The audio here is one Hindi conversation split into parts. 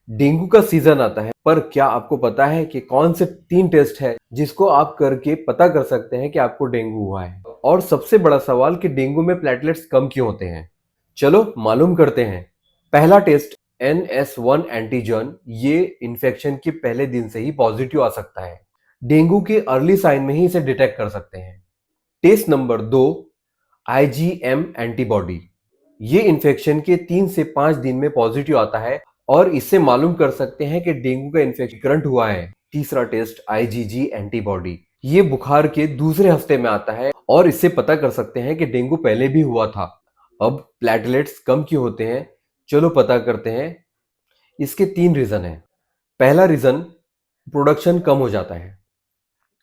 डेंगू का सीजन आता है, पर क्या आपको पता है कि कौन से 3 टेस्ट है जिसको आप करके पता कर सकते हैं कि आपको डेंगू हुआ है? और सबसे बड़ा सवाल कि डेंगू में प्लेटलेट्स कम क्यों होते हैं? चलो मालूम करते हैं। पहला टेस्ट NS1 एंटीजन, ये इन्फेक्शन के पहले दिन से ही पॉजिटिव आ सकता है। डेंगू के अर्ली साइन में ही इसे डिटेक्ट कर सकते हैं। Test number 2, IgM antibody. ये इन्फेक्शन के 3 से 5 दिन में पॉजिटिव आता है और इससे मालूम कर सकते हैं कि डेंगू का इन्फेक्शन करंट हुआ है। तीसरा टेस्ट IgG एंटीबॉडी, ये बुखार के दूसरे हफ्ते में आता है और इससे पता कर सकते हैं कि डेंगू पहले भी हुआ था। अब प्लेटलेट्स कम क्यों होते हैं, चलो पता करते हैं। इसके 3 रीजन हैं। पहला रीजन, प्रोडक्शन कम हो जाता है,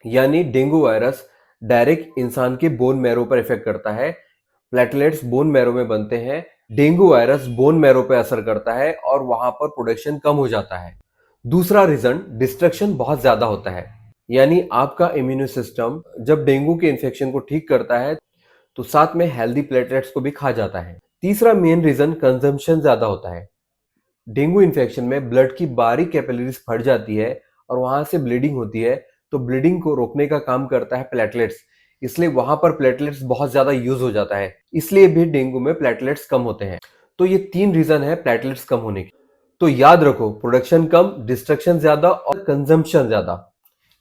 यानी डेंगू वायरस डायरेक्ट इंसान के बोन मैरो पर इफेक्ट करता है। प्लेटलेट्स बोन मैरो में बनते हैं, डेंगू वायरस बोन मैरो पे असर करता है और वहां पर प्रोडक्शन कम हो जाता है। दूसरा रीजन, डिस्ट्रक्शन बहुत ज्यादा होता है, यानी आपका इम्यून सिस्टम जब डेंगू के इन्फेक्शन को ठीक करता है तो साथ में हेल्दी प्लेटलेट्स को भी खा जाता है। तीसरा मेन रीजन, कंजम्पशन ज्यादा होता है। डेंगू इन्फेक्शन में ब्लड की बारीक कैपिलरीज फट जाती है और वहां से ब्लीडिंग होती है, तो ब्लीडिंग को रोकने का काम करता है प्लेटलेट्स, इसलिए वहां पर प्लेटलेट्स बहुत ज्यादा यूज हो जाता है, इसलिए भी डेंगू में प्लेटलेट्स कम होते हैं। तो ये 3 रीजन है प्लेटलेट्स कम होने के। तो याद रखो, प्रोडक्शन कम, डिस्ट्रक्शन ज्यादा और कंजम्पशन ज्यादा,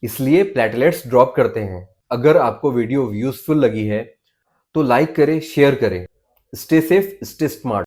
इसलिए प्लेटलेट्स ड्रॉप करते हैं। अगर आपको वीडियो यूजफुल लगी है तो लाइक करें, शेयर करें। Stay safe, stay smart.